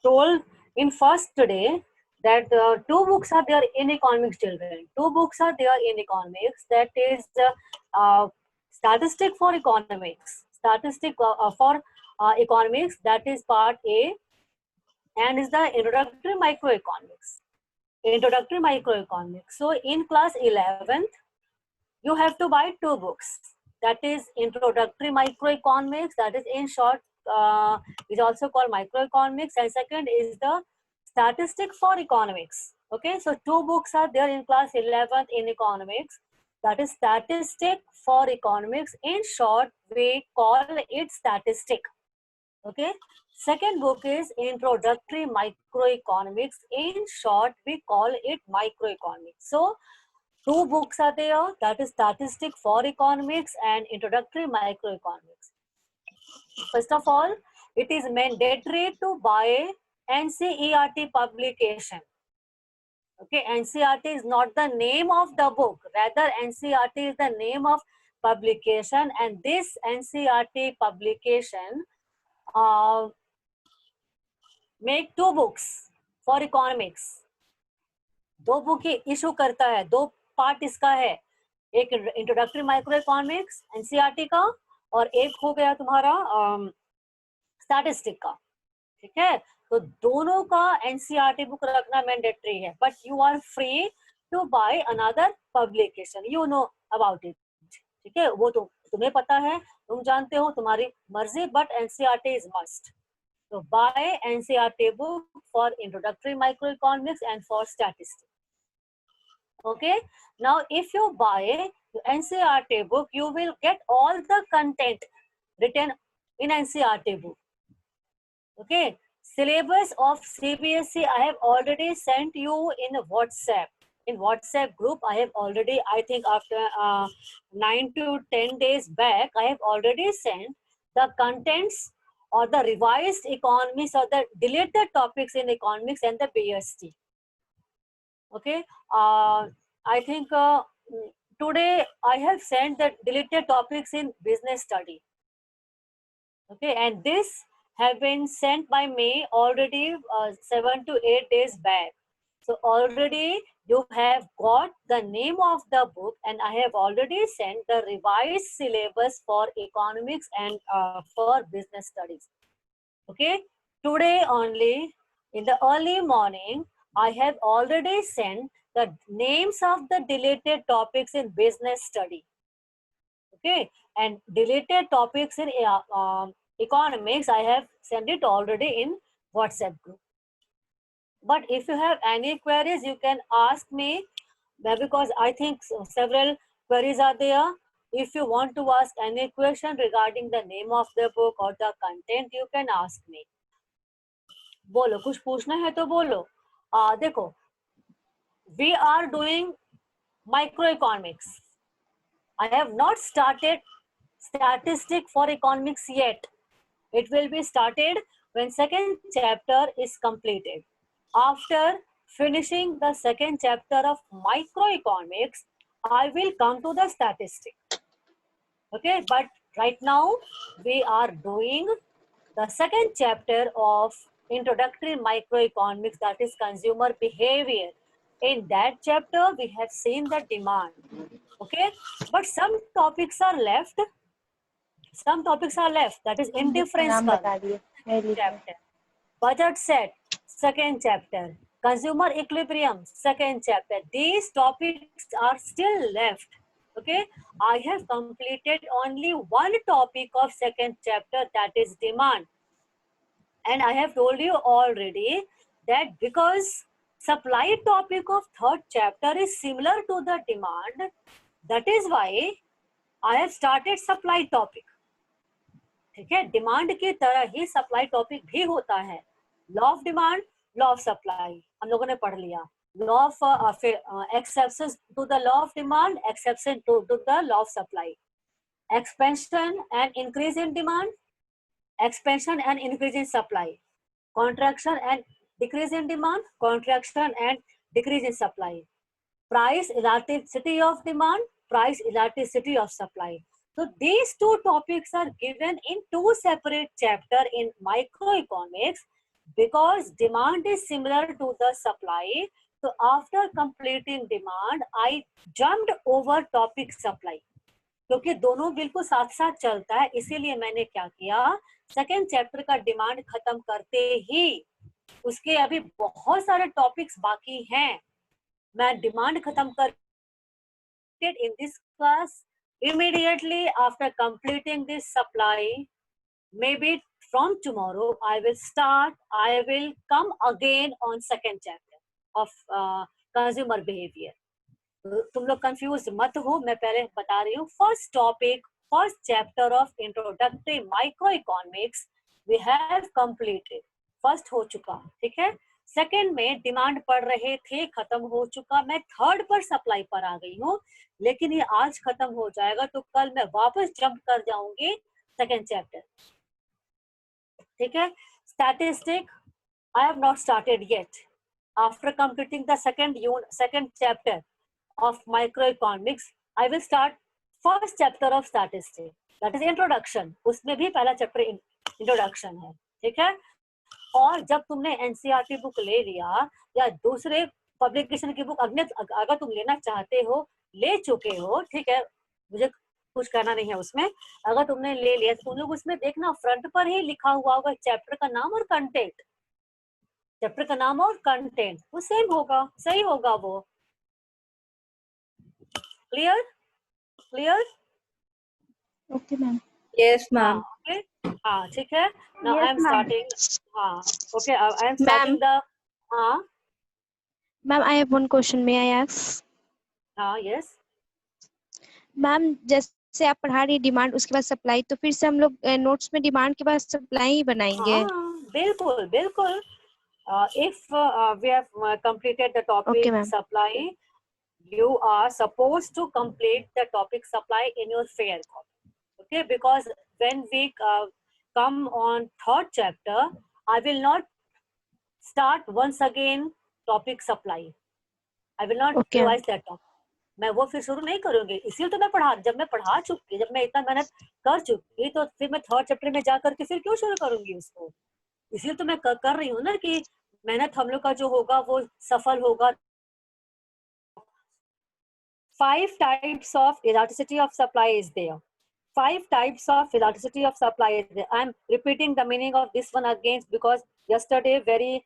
told in first today that two books are there in economics, children. Two books are there in economics. That is statistic for economics. Statistic for economics. That is part A, and is the introductory microeconomics. Introductory microeconomics. So in class 11th, you have to buy two books. That is introductory microeconomics. That is in short is also called microeconomics, and second is the statistic for economics. Okay, so two books are there in class 11th in economics. That is statistic for economics. In short, we call it statistic. Okay, second book is introductory microeconomics. In short, we call it microeconomics. So two books are there, that is statistic for economics and introductory microeconomics. First of all, it is mandatory to buy NCERT publication. Okay, NCERT is not the name of the book, rather NCERT is the name of publication, and this NCERT publication make two books for economics. दो book issue करता है, दो part इसका है, एक introductory micro economics NCERT का और एक हो गया तुम्हारा स्टैटिस्टिक का. ठीक है, तो दोनों का एनसीईआरटी बुक रखना मैंडेटरी है, but you are free to buy another publication, you know about it. ठीक है, वो तो तुम्हें पता है, तुम जानते हो, तुम्हारी मर्जी, but NCERT is must. So buy NCERT book for introductory microeconomics and for statistics. Okay. Now, if you buy NCERT book, you will get all the content written in NCERT book. Okay. Syllabus of CBSE I have already sent you in WhatsApp. In WhatsApp group, I have already, I think after 9 to 10 days back, I have already sent the contents or the revised economics or the deleted topics in economics and the BST. Okay, I think today I have sent the deleted topics in business study. Okay, and this have been sent by me already 7 to 8 days back. So already you have got the name of the book, and I have already sent the revised syllabus for economics and for business studies. Okay, today only in the early morning, I have already sent the names of the deleted topics in business study. Okay, and deleted topics in economics, I have sent it already in WhatsApp group. But if you have any queries, you can ask me, because I think several queries are there. If you want to ask any question regarding the name of the book or the content, you can ask me. बोलो, कुछ पूछना है तो बोलो. देखो, we are doing microeconomics. I have not started statistic for economics yet. It will be started when second chapter is completed. After finishing the second chapter of microeconomics, I will come to the statistic. Okay, but right now we are doing the second chapter of introductory microeconomics, that is consumer behavior. In that chapter, we have seen the demand. Okay, but some topics are left. Some topics are left. That is indifference chapter. Budget set, second chapter. Consumer equilibrium, second chapter. These topics are still left. Okay, I have completed only one topic of second chapter, that is demand. And I have told you already that because supply topic of third chapter is similar to the demand, that is why I have started supply topic. ठीक है, demand की तरह ही supply topic भी होता है. Law of demand, law of supply हम लोगों ने पढ़ लिया. Law of exception to the law of demand, exception to the law of supply. Expansion and increase in demand, expansion and increase in supply. Contraction and decrease in demand, contraction and decrease in supply. Price elasticity of demand, price elasticity of supply. So these two topics are given in two separate chapters in microeconomics because demand is similar to the supply. So after completing demand, I jumped over topic supply. क्योंकि दोनों बिल्कुल साथ साथ चलता है, इसीलिए मैंने क्या किया, सेकेंड चैप्टर का डिमांड खत्म करते ही, उसके अभी बहुत सारे टॉपिक्स बाकी हैं, मैं डिमांड खत्म कर in this class immediately after completing this supply. Maybe from tomorrow I will come again on second chapter of consumer behavior. तुम लोग कंफ्यूज मत हो, मैं पहले बता रही हूँ. First topic, first chapter of introductory micro economics we have completed, first हो चुका, ठीक है. सेकंड में डिमांड पढ़ रहे थे, खत्म हो चुका. मैं थर्ड पर सप्लाई पर आ गई हूँ, लेकिन ये आज खत्म हो जाएगा तो कल मैं वापस जंप कर जाऊंगी सेकंड चैप्टर, ठीक है. Statistic I have not started yet. After completing the second chapter of microeconomics, I will start first chapter of statistics, that is introduction. उसमें भी पहला चैप्टर इंट्रोडक्शन है, ठीक है. और जब तुमने एनसीईआरटी बुक ले लिया या दूसरे पब्लिकेशन की बुक अगर तुम लेना चाहते हो, ले चुके हो, ठीक है, मुझे कुछ करना नहीं है उसमें. अगर तुमने ले लिया तो तुम लोग उसमें देखना फ्रंट पर ही लिखा हुआ होगा चैप्टर का नाम और कंटेंट. चैप्टर का नाम और कंटेंट वो सेम होगा, सही होगा वो. Clear? Okay, ma'am. Yes, ma'am. Okay. हाँ, ठीक है. Now Yes, I am ma'am. starting. हाँ, okay. I am starting the. हाँ. Ma'am, I have one question. May I ask? हाँ, yes. मैम जैसे आप पढ़ा रही डिमांड उसके बाद सप्लाई, तो फिर से हम लोग नोट्स में डिमांड के बाद सप्लाई ही बनाएंगे. हाँ, बिल्कुल बिल्कुल. If we have completed the topic Okay, ma'am. supply, you are supposed to complete the topic supply in your fair copy. Okay, because when we come on third chapter, I will not start once again topic supply. I will not Okay. revise that topic. मैं वो फिर शुरू नहीं करूंगी, इसीलिए तो जब मैं पढ़ा चुकी, जब मैं इतना मेहनत कर चुकी, तो फिर मैं थर्ड चैप्टर में जाकर के फिर क्यों शुरू करूंगी उसको. इसलिए तो मैं कर रही हूँ ना कि मेहनत हम लोग का जो होगा वो सफल होगा. 5 types of elasticity of supply is there. 5 types of elasticity of supply is there. I am repeating the meaning of this one again because yesterday very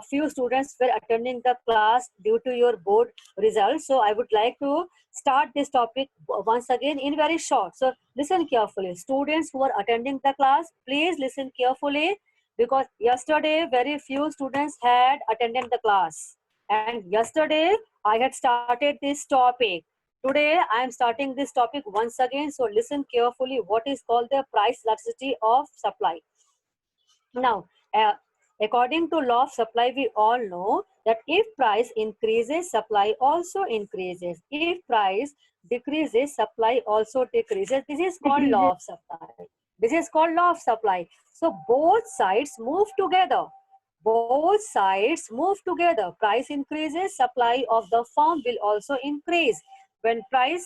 few students were attending the class due to your board results. So I would like to start this topic once again in very short. So listen carefully. Students who are attending the class, please listen carefully because yesterday very few students had attended the class. And yesterday I had started this topic. Today I am starting this topic once again. So listen carefully what is called the price elasticity of supply. Now, according to law of supply, we all know that if price increases, supply also increases. If price decreases, supply also decreases. This is called law of supply. This is called law of supply. So both sides move together. Both sides move together. Price increases, supply of the firm will also increase. When price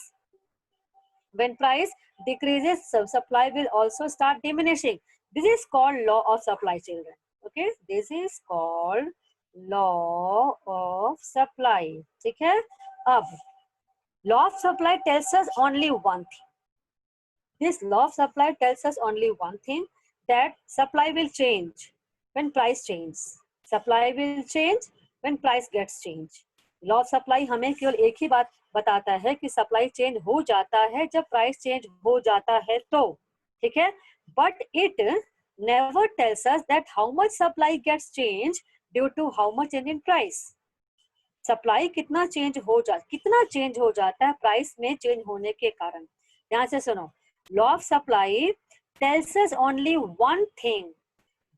decreases, supply will also start diminishing. This is called law of supply, children. Okay, this is called law of supply. ठीक है. अब law of supply tells us only one thing. This law of supply tells us only one thing, that supply will change when price changes. Supply will change when price gets changed. Law of supply हमें केवल एक ही बात बताता है कि supply change हो जाता है जब प्राइस चेंज हो जाता है तो, ठीक है. But it never tells us that how much supply gets change due to how much change in price. Supply कितना चेंज हो जाता है प्राइस में चेंज होने के कारण. ध्यान से सुनो. Law of supply tells us only one thing,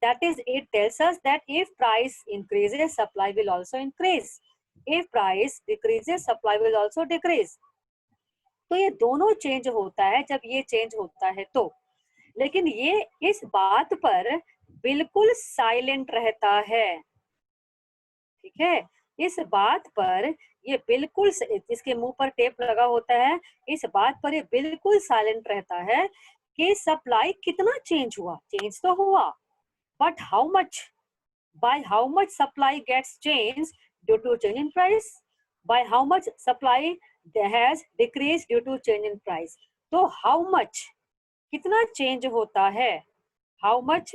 that is it tells us that if price increases, supply will also increase. If price decreases, supply will also decrease. तो ये दोनों चेंज होता है जब ये चेंज होता है तो. लेकिन ये इस बात पर बिल्कुल साइलेंट रहता है, ठीक है. इस बात पर ये बिल्कुल इसके मुंह पर टेप लगा होता है, इस बात पर ये बिल्कुल साइलेंट रहता है कि सप्लाई कितना चेंज हुआ, चेंज तो हुआ, but how much, by how much supply gets changed due to change in price, by how much supply has decreased due to change in price. तो how much कितना change होता है, how much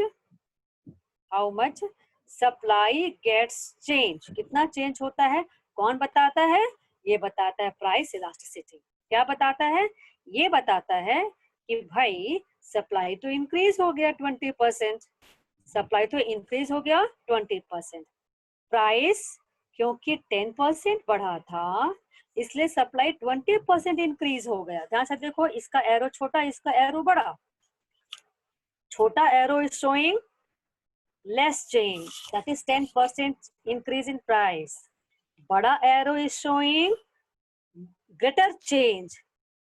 supply gets changed, कितना change होता है, कौन बताता है, ये बताता है प्राइस इलास्टिसिटी। क्या बताता है, ये बताता है कि भाई सप्लाई तो इंक्रीज हो गया 20%, सप्लाई तो इंक्रीज हो गया 20%, प्राइस क्योंकि 10% बढ़ा था इसलिए सप्लाई 20% इंक्रीज हो गया। ध्यान से देखो, इसका एरो छोटा, इसका एरो बड़ा, छोटा arrow is showing less change, that is 10% increase in price, बड़ा arrow is showing greater change,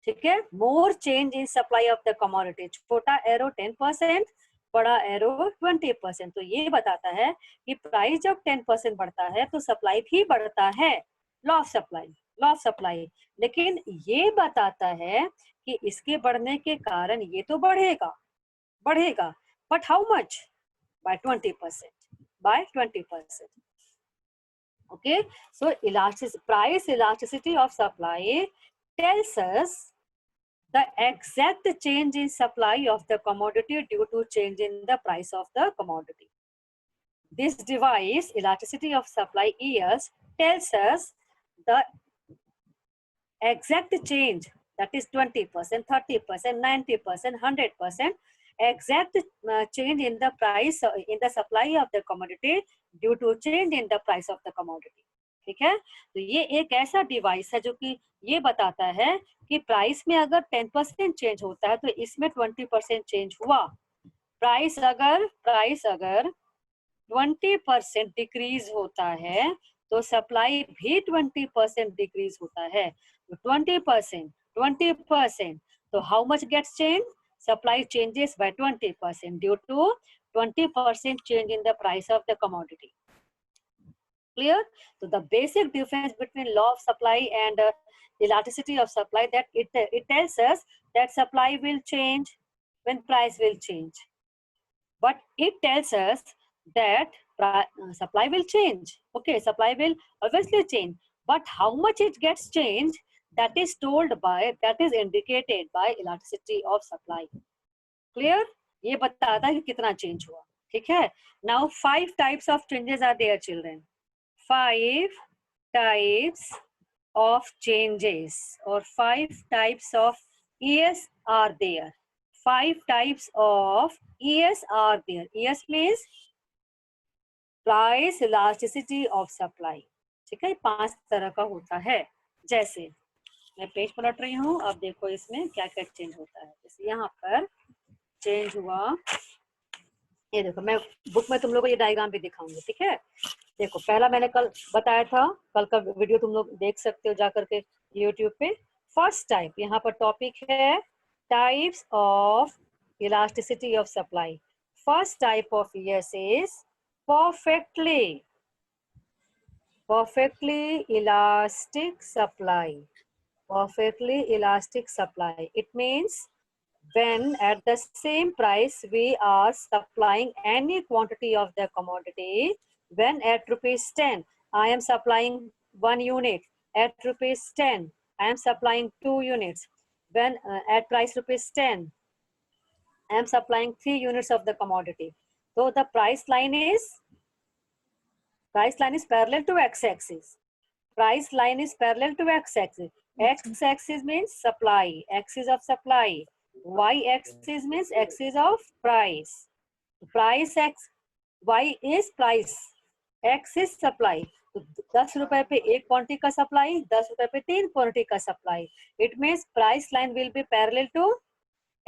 ठीक है, more change in supply of the commodity, छोटा एरो 10%, बड़ा एरो 20%। तो ये बताता है कि प्राइस जब 10% बढ़ता है तो सप्लाई भी बढ़ता है, लॉ ऑफ सप्लाई। लेकिन ये बताता है कि इसके बढ़ने के कारण ये तो बढ़ेगा, but how much, by 20%, okay? So price elasticity of supply tells us the exact change in supply of the commodity due to change in the price of the commodity. This device, elasticity of supply ES, tells us the exact change, that is 20%, 30%, 90%, 100%, exact change in the price, in the supply of the commodity due to change in the price of the commodity। ठीक है, तो ये एक ऐसा device है जो कि ये बताता है कि प्राइस में अगर 10% चेंज होता है तो इसमें 20% चेंज हुआ, प्राइस अगर 20% डिक्रीज होता है तो सप्लाई भी 20% डिक्रीज होता है, तो 20%, तो how much gets change, supply changes by 20% due to 20% change in the price of the commodity. Clear? So the basic difference between law of supply and elasticity of supply, that it tells us that supply will change when price will change, but it tells us that supply will change. Okay, supply will obviously change, but how much it gets changed, that is indicated by elasticity of supply. Clear? ये बताता है कि कितना change हुआ, ठीक है। Now 5 types of changes are there, children. 5 types of changes or 5 types of ES are there. 5 types of ES are there. ES means price elasticity of supply, ठीक है, 5 तरह का होता है। जैसे मैं पेज पलट रही हूँ, अब देखो इसमें क्या क्या चेंज होता है। जैसे यहाँ पर चेंज हुआ, ये देखो मैं बुक में तुम लोग को ये डायग्राम भी दिखाऊंगी, ठीक है। देखो पहला मैंने कल बताया था, कल का वीडियो तुम लोग देख सकते हो जाकर के यूट्यूब पे। फर्स्ट टाइप, यहाँ पर टॉपिक है types of elasticity of supply. First type of ES is perfectly elastic supply. Perfectly elastic supply, it means when at the same price we are supplying any quantity of the commodity, when at ₹10 I am supplying 1 unit, at ₹10 I am supplying 2 units, when at price ₹10 I am supplying 3 units of the commodity. So the price line is parallel to x-axis. Price line is parallel to x-axis. X-axis means supply, axis of supply. Y-axis means axis of price. Price x, Y is price, X is supply. तो 10 रुपए पे 1 quantity का supply, 10 रुपए पे 3 quantity का supply. It means price line will be parallel to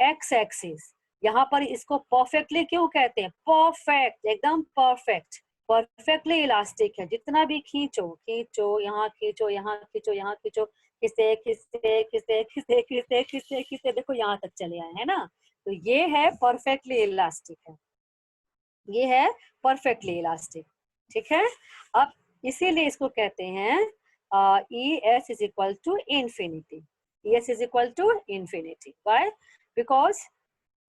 X axis. यहाँ पर इसको परफेक्टली क्यों कहते हैं? परफेक्ट, एकदम परफेक्ट, परफेक्टली इलास्टिक है। जितना भी खींचो खींचो, यहाँ खींचो, यहाँ खींचो, यहाँ खींचो, खींचते खींचते खींचते खींचते खींचते खींचते खींचते देखो यहाँ तक चले आए, है ना। तो ये है परफेक्टली इलास्टिक है, ये है परफेक्टली इलास्टिक, ठीक है। अब इसीलिए इसको कहते हैं E S is equal to infinity. E S is equal to infinity. Why? Because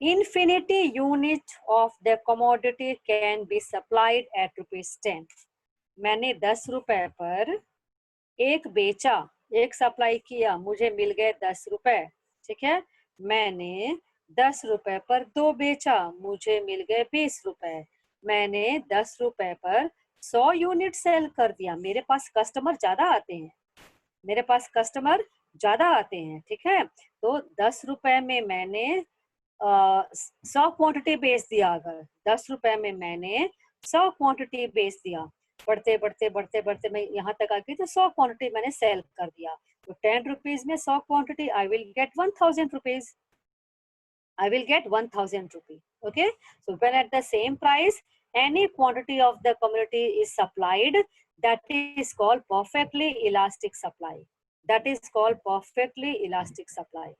infinity unit of the commodity can be supplied at ₹10. मैंने 10 रुपए पर एक बेचा, एक सप्लाई किया, मुझे मिल गए 10 रुपए. ठीक है. मैंने 10 रुपए पर 2 बेचा, मुझे मिल गए 20 रुपए. मैंने 10 रुपए पर 100 यूनिट सेल कर दिया. मेरे पास कस्टमर ज्यादा आते हैं, मेरे पास कस्टमर ज्यादा आते हैं. ठीक है. तो 10 रुपए में मैंने 100 क्वांटिटी बेच दिया. अगर 10 रुपए में मैंने 100 क्वांटिटी बेच दिया, बढ़ते बढ़ते बढ़ते बढ़ते मैं यहाँ तक आ गई, तो 100 क्वांटिटी मैंने सेल कर दिया. तो 10 रुपीज में 100 quantity, I will get 1000 rupees. I will get 1000 rupees. Okay. So when at the same price, any quantity of the commodity is supplied, that is called perfectly elastic supply. That is called perfectly elastic supply.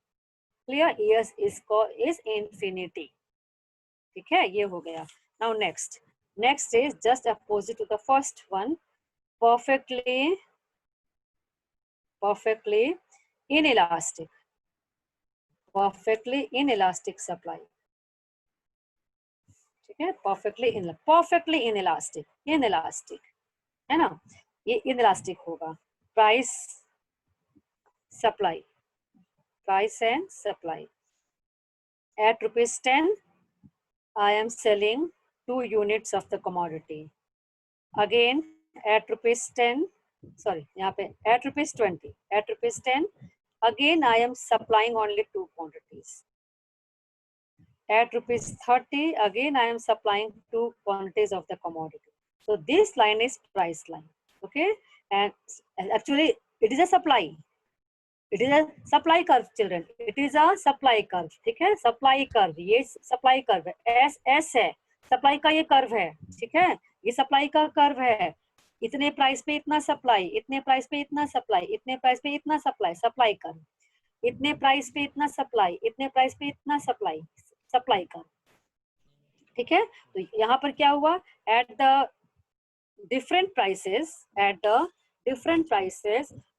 Clear? Yes, is infinity. ठीक है, ये हो गया. Now next is just opposite to the first one. Perfectly inelastic. Perfectly inelastic supply. ठीक है. perfectly inelastic है ना. ये inelastic होगा. Price and supply. At ₹10, I am selling 2 units of the commodity. Again at ₹10, sorry, यहाँ पे at ₹20. At ₹10, again I am supplying only 2 quantities. At ₹30, again I am supplying 2 quantities of the commodity. So this line is price line. Okay. And actually it is a supply. It is a supply curve, children. It is a supply curve. ठीक है. Supply curve. ये supply curve है. S है. Supply का ये curve है. ठीक है. ये supply का curve है. इतने प्राइस पे इतना सप्लाई, इतने प्राइस पे इतना सप्लाई, इतने प्राइस पे इतना सप्लाई. Supply curve. इतने प्राइस पे इतना सप्लाई, इतने प्राइस पे इतना सप्लाई. Supply curve. ठीक है. तो यहाँ पर क्या हुआ? At the different prices,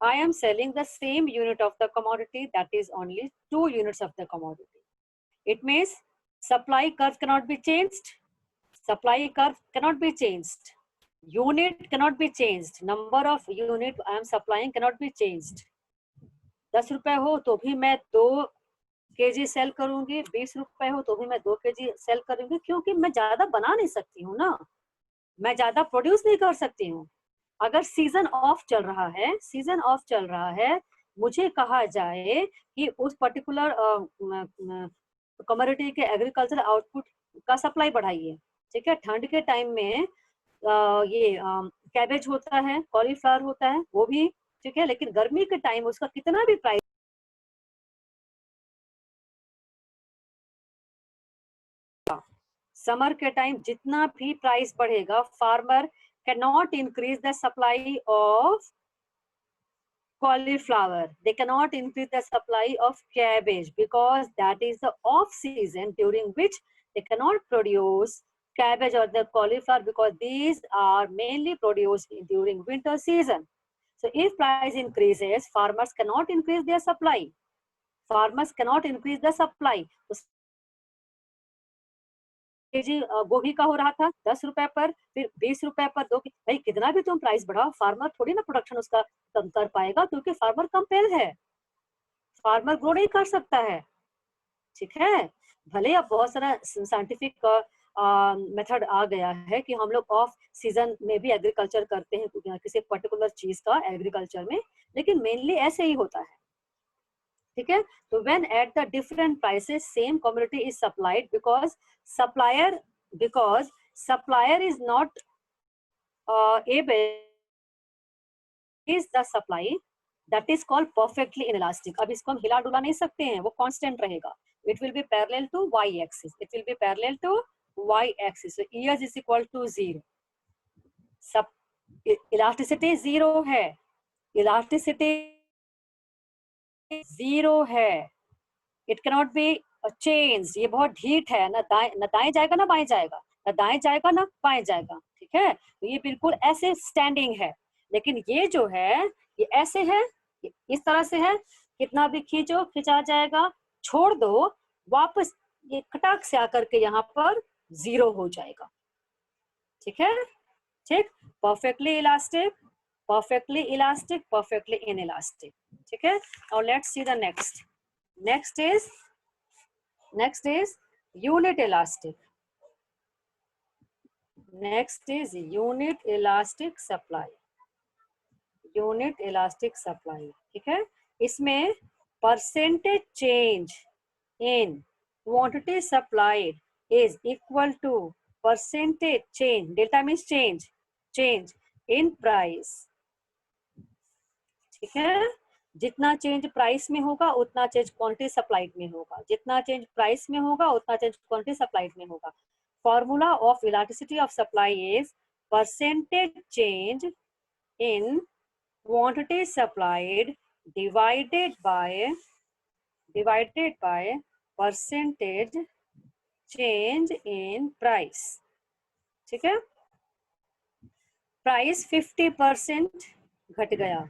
I am selling the same unit of the commodity, that is only 2 units of the commodity. It means supply curve cannot be changed. Supply curve cannot be changed. Unit cannot be changed. Number of unit I am supplying cannot be changed. 10 रुपए हो तो भी मैं 2 kg cell करूंगी, 20 रुपए हो तो भी मैं 2 kg सेल करूंगी, क्योंकि मैं ज्यादा बना नहीं सकती हूँ ना, मैं ज्यादा प्रोड्यूस नहीं कर सकती हूँ. अगर सीजन ऑफ चल रहा है, मुझे कहा जाए कि उस पर्टिकुलर कमोडिटी के एग्रीकल्चर आउटपुट का सप्लाई बढ़ाइए. ठीक है. ठंड के टाइम में ये कैबेज होता है, कॉलीफ्लावर होता है, वो भी ठीक है. लेकिन गर्मी के टाइम उसका कितना भी प्राइस, समर के टाइम जितना भी प्राइस बढ़ेगा, farmer cannot increase the supply of cauliflower. They cannot increase the supply of cabbage, because that is the off season during which they cannot produce cabbage or the cauliflower, because these are mainly produced during winter season. So if price increases, farmers cannot increase their supply. Farmers cannot increase the supply. KG गोभी का हो रहा था 10 रुपए पर, फिर 20 रुपए पर 2. भाई कितना भी तुम प्राइस बढ़ाओ, फार्मर थोड़ी ना प्रोडक्शन उसका कम कर पाएगा, क्योंकि फार्मर कंपेल है, फार्मर ग्रो नहीं कर सकता है. ठीक है. भले अब बहुत सारा साइंटिफिक मेथड आ गया है कि हम लोग ऑफ सीजन में भी एग्रीकल्चर करते हैं किसी पर्टिकुलर चीज का एग्रीकल्चर में, लेकिन मेनली ऐसे ही होता है. ठीक है. तो when at the different prices same commodity is supplied, because supplier is not able is the supply, that is called perfectly inelastic. अब इसको हम हिला डुला नहीं सकते हैं, वो कांस्टेंट रहेगा. It will be parallel to y axis. It will be parallel to y axis. So ES is equal to 0. सब elasticity 0 है, elasticity 0 है. It cannot be changed. ये बहुत ढीठ है, ना दाएं जाएगा ना बाएं जाएगा, ना दाएं जाएगा ना बाएं जाएगा. ठीक है. तो ये बिल्कुल ऐसे स्टैंडिंग है. लेकिन ये जो है ये ऐसे है, इस तरह से है, कितना भी खींचो खिंचा जाएगा, छोड़ दो वापस ये खटाक से आकर के यहाँ पर 0 हो जाएगा। ठीक है, ठीक, perfectly elastic, perfectly elastic, perfectly inelastic. ठीक है, now let's see the next. Next is unit elastic. Next is unit elastic supply. Unit elastic supply. ठीक है, इसमें percentage change in quantity supplied is equal to percentage change, delta means change in price. ठीक है, जितना change price में होगा उतना change quantity supplied में होगा, जितना चेंज प्राइस में होगा उतना चेंज क्वांटिटी सप्लाइड में होगा। Formula of elasticity of supply is percentage change in quantity supplied divided by percentage change in price. ठीक है, प्राइस 50% घट गया,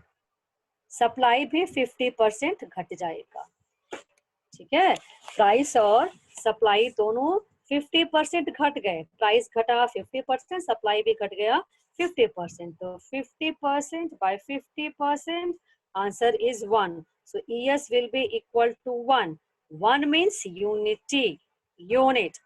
सप्लाई भी 50% घट जाएगा। ठीक है, प्राइस और सप्लाई दोनों 50% घट गए, प्राइस घटा 50%, सप्लाई भी घट गया 50%, तो 50% by 50%, answer is 1, so ES will be equal to 1. 1 means unit.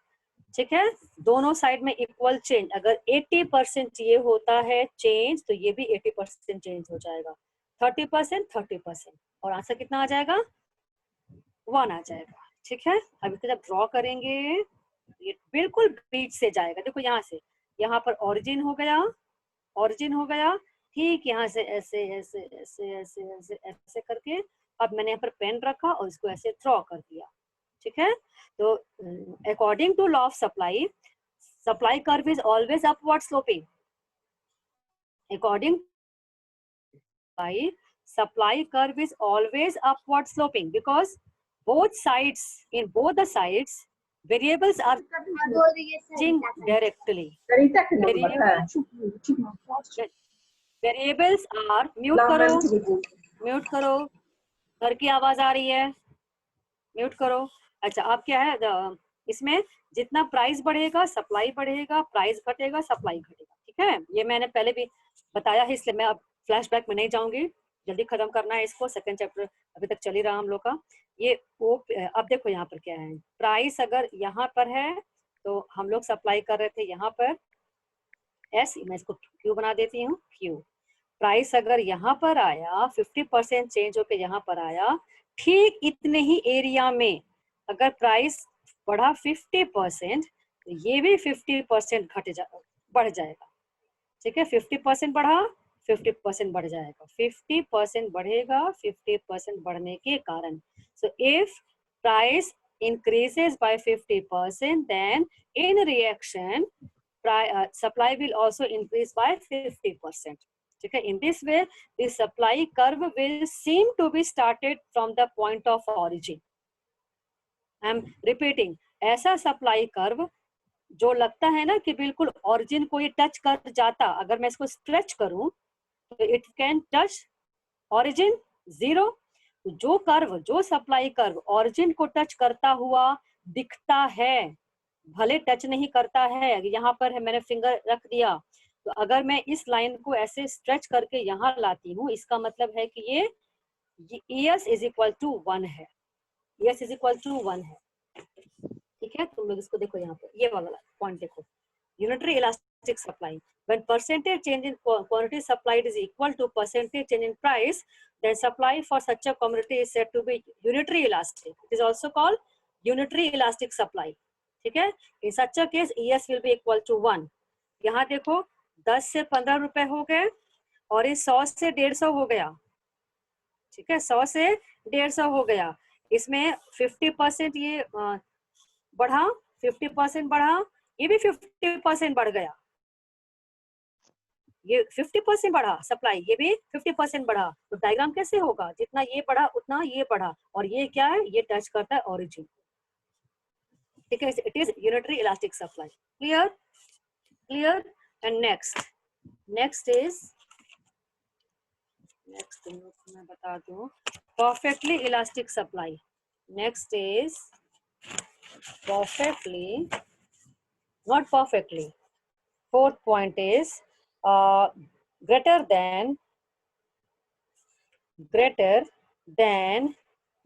ठीक है, दोनों साइड में इक्वल चेंज, अगर 80% ये होता है चेंज तो ये भी 80% चेंज हो जाएगा, 30% 30%, और आंसर कितना आ जाएगा 1 आ जाएगा। ठीक है, अब इसको जब ड्रॉ करेंगे ये बिल्कुल बीच से जाएगा, देखो यहाँ से यहाँ पर ओरिजिन हो गया, ठीक, यहाँ से ऐसे ऐसे ऐसे ऐसे ऐसे ऐसे करके, अब मैंने यहाँ पर पेन रखा और इसको ऐसे ड्रॉ कर दिया। ठीक है, तो according to law of supply curve is always upward sloping. According supply curve is always upward sloping because both sides, in both the sides, variables are changing directly. Variables are mute करो, घर की आवाज आ रही है, mute करो। अच्छा, अब क्या है इसमें जितना प्राइस बढ़ेगा सप्लाई बढ़ेगा, प्राइस घटेगा सप्लाई घटेगा। ठीक है, ये मैंने पहले भी बताया है, इसलिए मैं अब फ्लैशबैक में नहीं जाऊंगी, जल्दी खत्म करना है इसको, सेकंड चैप्टर अभी तक चल ही रहा हम लोग का। ये वो अब देखो यहाँ पर क्या है, प्राइस अगर यहाँ पर है तो हम लोग सप्लाई कर रहे थे यहाँ पर एस, मैं इसको क्यू बना देती हूँ, क्यू। प्राइस अगर यहाँ पर आया 50% चेंज होकर यहाँ पर आया, ठीक इतने ही एरिया में अगर प्राइस बढ़ा 50% तो ये भी 50% बढ़ जाएगा। ठीक है, 50% बढ़ा 50% बढ़ जाएगा, 50% बढ़ेगा 50% बढ़ने के कारण। So if price increases by 50%, then in reaction supply will also increase by 50%. ठीक है, in this way the supply curve will seem to be started from the point of origin. I am repeating, ऐसा supply curve जो लगता है ना कि बिल्कुल origin को ये टच कर जाता, अगर मैं इसको स्ट्रेच करूं तो इट कैन टच ओरिजिन 0। जो कर्व, जो सप्लाई कर्व ओरिजिन को टच करता हुआ दिखता है, भले टच नहीं करता है, यहाँ पर है मैंने फिंगर रख दिया, तो अगर मैं इस लाइन को ऐसे स्ट्रेच करके यहाँ लाती हूँ, इसका मतलब है कि ये ES इज इक्वल टू 1 है, ES इज इक्वल टू 1 है। ठीक है, तुम लोग इसको देखो, यहाँ पे ये वाला पॉइंट देखो, unitary elastic supply, when percentage change in quantity supplied is equal to percentage change in price, then supply for such a commodity is said to be unitary elastic. It is also called unitary elastic supply. ठीक है, in such a case ES will be equal to 1. यहाँ देखो 10 से 15 रुपए हो गए और इस 100 से 150 हो गया। ठीक है, 100 से 150 हो गया, इसमें 50% ये बढ़ा, 50% बढ़ा, ये भी 50% बढ़ गया, ये 50% बढ़ा सप्लाई, ये भी 50% बढ़ा, तो डायग्राम कैसे होगा, जितना ये बढ़ा उतना ये बढ़ा, और ये क्या है, ये टच करता है ओरिजिन। ठीक है, it is unitary elastic supply. Clear, clear. And next is next मैं बता दूं, perfectly elastic supply. Next is perfectly, not perfectly. Fourth point is greater than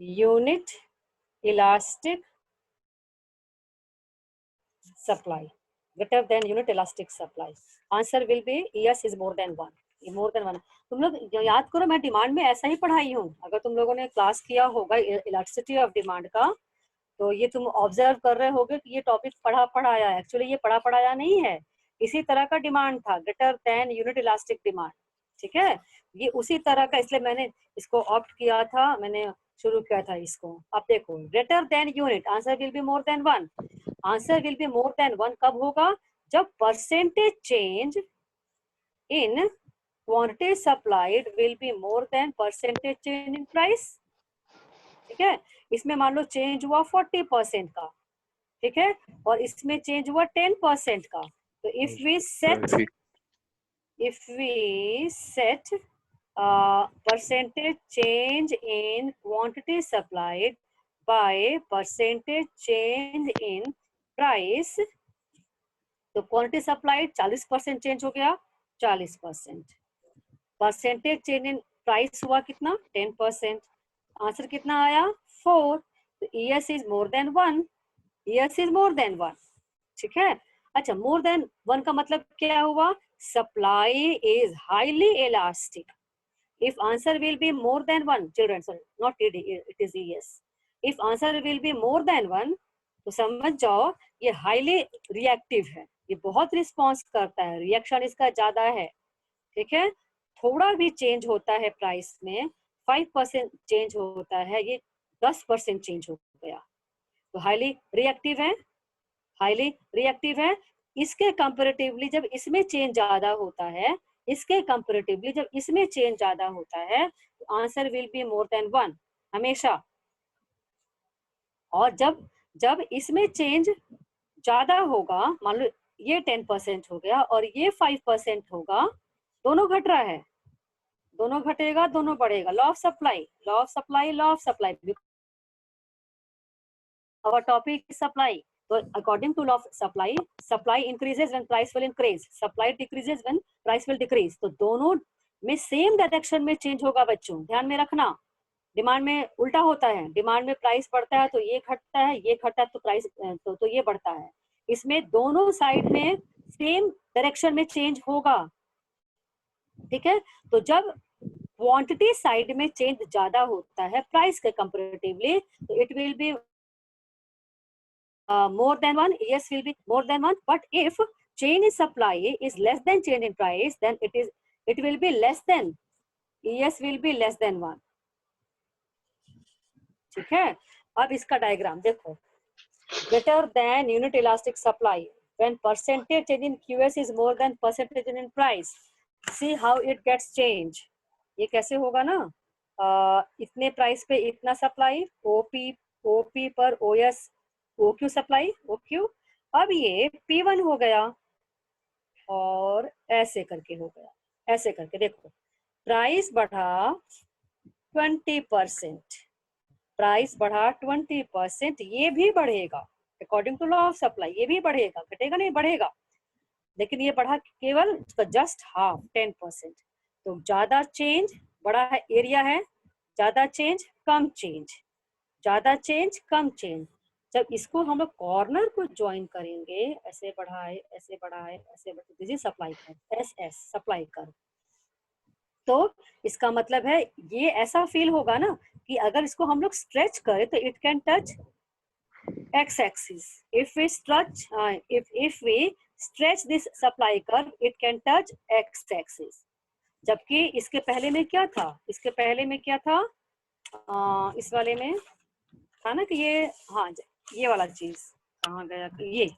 unit elastic supply. Greater than unit elastic supply. Answer will be yes is more than one. More than one. तुम लोग याद करो, मैं demand में ऐसा ही पढ़ाई हूँ. अगर तुम लोगों ने क्लास किया होगा इलास्टिसिटी ऑफ डिमांड का, तो ये तुम ऑब्जर्व कर रहे होगे कि ये टॉपिक पढ़ाया है. एक्चुअली ये पढ़ाया नहीं है, इसी तरह का डिमांड था, greater than unit elastic demand. ठीक है, ये उसी तरह का, इसलिए मैंने इसको ऑप्ट किया था, मैंने शुरू किया था इसको. अब देखो, greater than unit, answer will be more than one. Answer will be more than one कब होगा? जब percentage change in quantity supplied will be more than percentage change in price. ठीक है, इसमें मान लो चेंज हुआ 40% का, ठीक है, और इसमें चेंज हुआ 10% का. तो if we set percentage change in quantity supplied by percentage change in price, तो क्वांटिटी सप्लाइड 40% चेंज हो गया, 40%. परसेंटेज चेंज इन प्राइस हुआ कितना? 10%. आंसर कितना आया? 4. तो ES is more than 1. ES is more than 1. ठीक है. अच्छा, मोर देन 1 का मतलब क्या हुआ? Supply is highly elastic. If answer will be more than 1, children, sorry, not TD, it is ES. If answer will be more than 1, तो समझ जाओ ये हाईली रिएक्टिव है, ये बहुत रिस्पॉन्स करता है, रिएक्शन इसका ज्यादा है. ठीक है, थोड़ा भी चेंज होता है प्राइस में, 5% चेंज होता है, ये 10% चेंज हो गया, तो हाईली रिएक्टिव है, हाईली रिएक्टिव है. इसके कंपैरेटिवली जब इसमें चेंज ज्यादा होता है, इसके कंपैरेटिवली जब इसमें चेंज ज्यादा होता है, तो answer will be more than 1 हमेशा. और जब इसमें चेंज ज्यादा होगा, मान लो ये 10% हो गया और ये 5% होगा, दोनों घट रहा है, दोनों घटेगा, दोनों बढ़ेगा. Law of supply, law of supply, law of supply. Our topic is supply. So according to law of supply, supply increases when price will increase, supply decreases when price will decrease. तो दोनों में same direction में change होगा बच्चों, ध्यान में रखना. Demand में उल्टा होता है, डिमांड में प्राइस बढ़ता है तो ये घटता है, ये घटता है तो प्राइस तो ये बढ़ता है. इसमें दोनों साइड में सेम डायरेक्शन में चेंज होगा. ठीक है, तो जब क्वांटिटी साइड में चेंज ज्यादा होता है प्राइस के कंपैरेटिवली, तो it will be more than 1, yes will be more than 1. But if change in supply is less than change in price, then it will be less than, yes will be less than 1. ठीक है, अब इसका diagram देखो. greater than unit elastic supply when percentage change in QS is more than percentage change in price. See how it gets change. ये कैसे होगा ना, इतने प्राइस पे इतना सप्लाई, OP पर OS OQ सप्लाई, OQ. अब ये P1 हो गया और ऐसे करके हो गया, ऐसे करके देखो, प्राइस बढ़ा 20%, प्राइस बढ़ा 20%, ये भी बढ़ेगा according to law of supply, ये भी बढ़ेगा, घटेगा नहीं, बढ़ेगा. लेकिन ये बढ़ा केवल जस्ट हाफ, 10%. तो ज्यादा चेंज, बड़ा है एरिया है, ज्यादा चेंज कम चेंज, ज्यादा चेंज कम चेंज. जब इसको हम लोग कॉर्नर को ज्वाइन करेंगे, ऐसे बढ़ाए, ऐसे बढ़ाए, ऐसे बढ़ाए, this is supply curve, SS supply curve. तो इसका मतलब है ये ऐसा फील होगा ना कि अगर इसको हम लोग स्ट्रेच करें तो it can touch x axis. If we stretch this supply curve, it can touch x axis. जबकि इसके पहले में क्या था, इसके पहले में क्या था, इस वाले में था ना कि ये, हाँ ये वाला चीज कहाँ गया, ये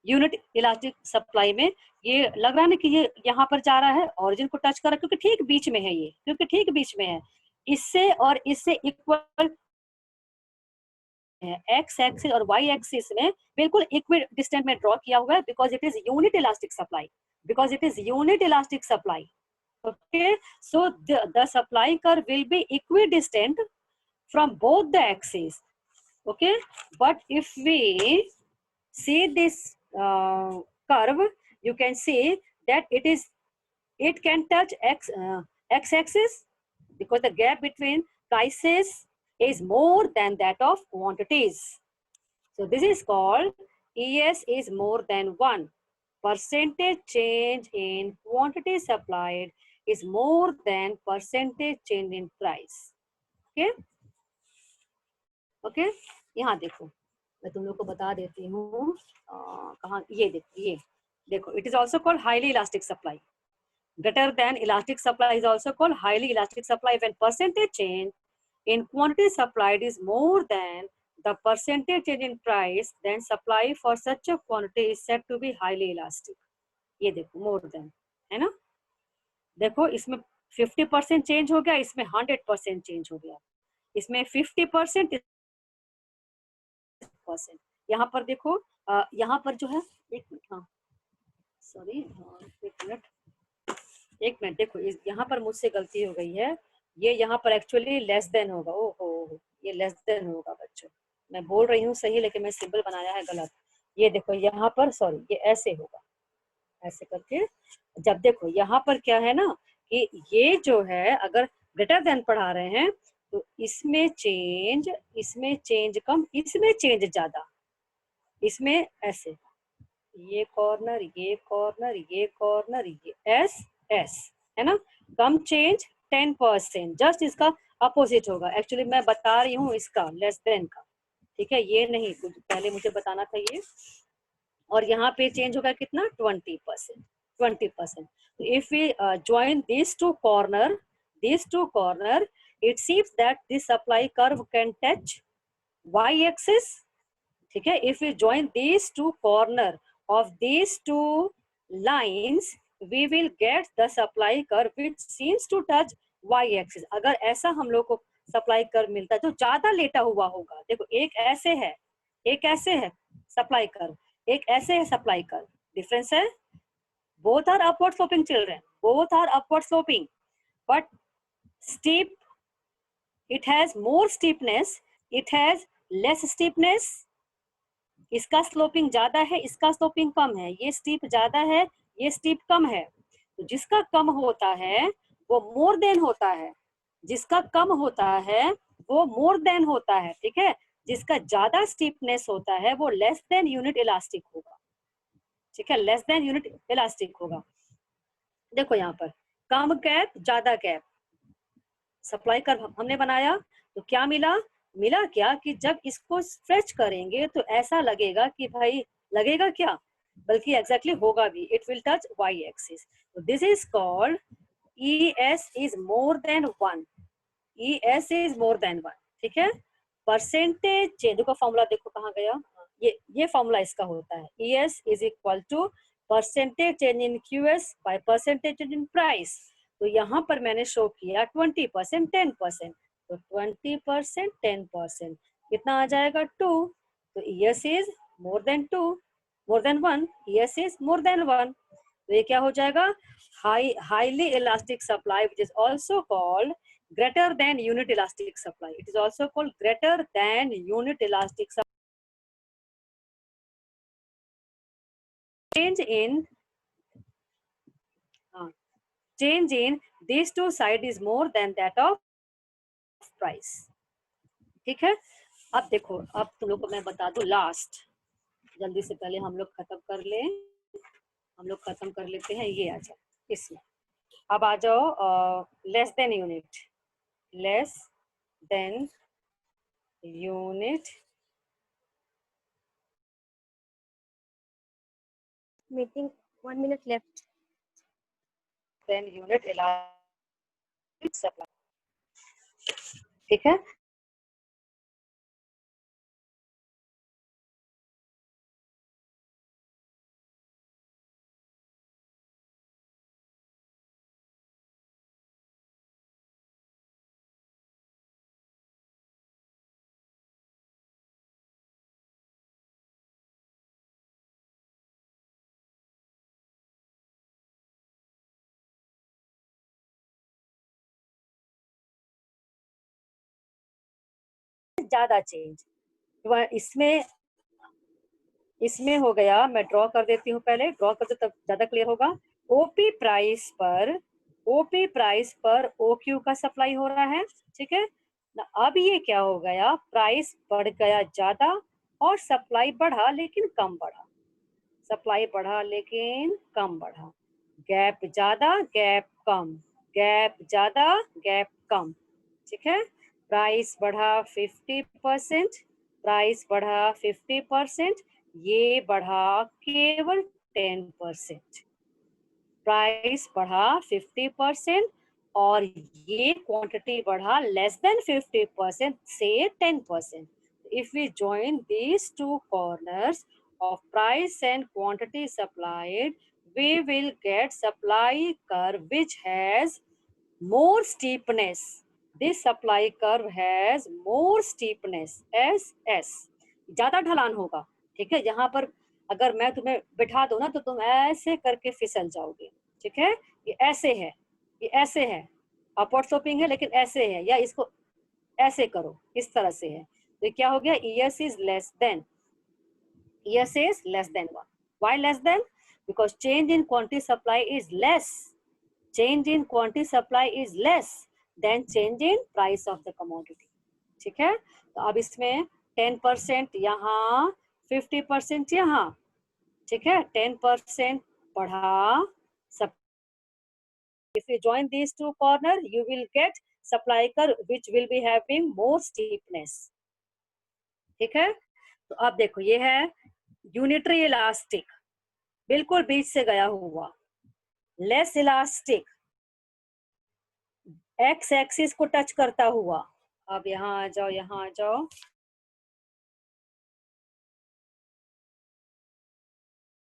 यूनिट इलास्टिक सप्लाई में ये लग रहा है ना कि ये यहाँ पर जा रहा है, ओरिजिन को टच कर रहा है, क्योंकि ठीक बीच में है ये, क्योंकि ठीक बीच में है, इससे और इससे इक्वल एक्स एक्सिस और वाई एक्सिस में बिल्कुल इक्वल डिस्टेंस में ड्रॉ किया हुआ है, because it is unit elastic supply, because it is unit elastic supply. Okay, so the supply curve will be equidistant from both the axes. Okay, but if we see this curve, you can see that it can touch x-axis because the gap between prices is more than that of quantities. So this is called ES is more than 1. Percentage change in quantity supplied is more than percentage change in price. Okay? Okay? यहाँ देखो, मैं तुम लोग को बता देती हूँ कहाँ, ये देखो, it is also called highly elastic supply. Greater than elastic supply is also called highly elastic supply when percentage change in quantity supplied is more than the percentage change in price, then supply for such a quantity is said to be highly elastic. ये देखो more than, है ना? देखो इसमें 50% change हो गया, इसमें 100% change हो गया, इसमें 50%, यहाँ पर देखो, यहाँ पर जो है, एक मिनट, हाँ सॉरी, एक मिनट देखो, यहाँ पर मुझसे गलती हो गई है, ये यहाँ पर एक्चुअली लेस देन होगा, ओहो ये लेस देन होगा बच्चों, मैं बोल रही हूँ सही लेकिन मैं सिंबल बनाया है गलत। ये देखो यहाँ पर, सॉरी, ये ऐसे होगा, ऐसे करके, जब देखो यहाँ पर क्या है ना कि ये जो है अगर ग्रेटर देन पढ़ा रहे हैं तो इसमें चेंज कम, इसमें चेंज ज्यादा, इसमें ऐसे, ये कॉर्नर, ये कॉर्नर, ये कॉर्नर, ये एस एस, है ना, कम चेंज 10%, जस्ट इसका अपोजिट होगा। एक्चुअली मैं बता रही हूँ इसका लेस देन का, ठीक है, ये नहीं, कुछ पहले मुझे बताना था ये, और यहाँ पे चेंज होगा कितना, 20%। If we join this two corner, it seems that this supply curve can touch y-axis, ठीक है, if we join these two corner of these two lines we will get the supply curve which seems to touch y-axis। अगर ऐसा हम लोग को supply curve मिलता है तो ज्यादा लेटा हुआ होगा, देखो एक ऐसे है, एक ऐसे है सप्लाई कर्व, एक ऐसे है सप्लाई कर्व, डिफरेंस है, both are upward sloping children, both are upward sloping, but steep, it has more steepness, it has less steepness, इसका स्लोपिंग ज्यादा है, इसका स्लोपिंग कम है, ये स्टीप ज्यादा है, ये स्टीप कम है, तो जिसका कम होता है वो मोर देन होता है, जिसका कम होता है वो मोर देन होता है, ठीक है, जिसका ज्यादा स्टीपनेस होता है वो लेस देन यूनिट इलास्टिक होगा, ठीक है, लेस देन यूनिट इलास्टिक होगा। देखो यहाँ पर कम गैप ज्यादा गैप, सप्लाई कर्व हमने बनाया तो क्या मिला, क्या कि जब इसको स्ट्रेच करेंगे तो ऐसा लगेगा कि भाई, लगेगा क्या, बल्कि एग्जैक्टली होगा भी, it will touch Y axis, तो this is called ES is more than 1, ES is more than 1, ठीक है। परसेंटेज चेंज, देखो फॉर्मूला देखो कहाँ गया, ये फॉर्मूला इसका होता है, ES is equal to percentage change in QS by percentage change in price, तो यहाँ पर मैंने शो किया 20%, 10%, तो 20%, 10% कितना आ जाएगा 2, तो ES is more then 2, more than 1, ES is more than 1, तो ये क्या हो जाएगा, highly elastic supply, which is also called greater than unit elastic supply. It is also called greater than unit elastic supply. Change in these two side is more than that of price, ठीक है। अब देखो, अब तुम लोग को मैं बता दूं लास्ट, जल्दी से पहले हम लोग खत्म कर ले, हम लोग खत्म कर लेते हैं, ये आ जाए इसमें, अब आ जाओ less than unit, less than unit, meeting 1 minute left, than unit elastic supply, ठीक है। ज्यादा चेंज। इसमें इसमें हो गया, मैं ड्रॉ कर देती हूँ, पहले ड्रॉ कर दो तब ज्यादा क्लियर होगा। ओपी प्राइस पर ओक्यू का सप्लाई हो रहा है, ठीक है ना। अब ये क्या हो गया, प्राइस बढ़ गया ज्यादा और सप्लाई बढ़ा लेकिन कम बढ़ा, सप्लाई बढ़ा लेकिन कम बढ़ा, गैप ज्यादा गैप कम, गैप ज्यादा गैप कम, ठीक है। प्राइस बढ़ा 50%, प्राइस बढ़ा 50%, ये बढ़ा केवल 10%। प्राइस बढ़ा 50% और ये क्वांटिटी बढ़ा लेस देन 50% से 10%। If we join these two corners of price and quantity supplied, we will get supply curve which has more steepness. This supply curve has more steepness, SS, ज्यादा ढलान होगा, ठीक है। यहाँ पर अगर मैं तुम्हें बिठा दूं ना तो तुम ऐसे करके फिसल जाओगे, ठीक है। ये ऐसे है, ये ऐसे है, अपवर्ड स्लोपिंग है लेकिन ऐसे है, या इसको ऐसे करो, इस तरह से है। तो क्या हो गया, ES is less than, ES is less than 1. Why less than? Because change in quantity supply is less, change in quantity supply is less than change in price of the commodity, ठीक है। तो अब इसमें 10% यहाँ, 50% यहाँ, ठीक है। 10% बढ़ा सब। If you join these two corner, you will get supply curve which will be having more steepness, ठीक है। तो अब देखो ये है यूनिटरी इलास्टिक, बिल्कुल बीच से गया हुआ, लेस इलास्टिक, एक्स एक्सिस को टच करता हुआ। अब यहाँ आ जाओ, यहाँ आ जाओ,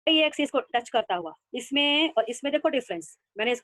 एक्सिस को टच करता हुआ, इसमें और इसमें देखो डिफरेंस, मैंने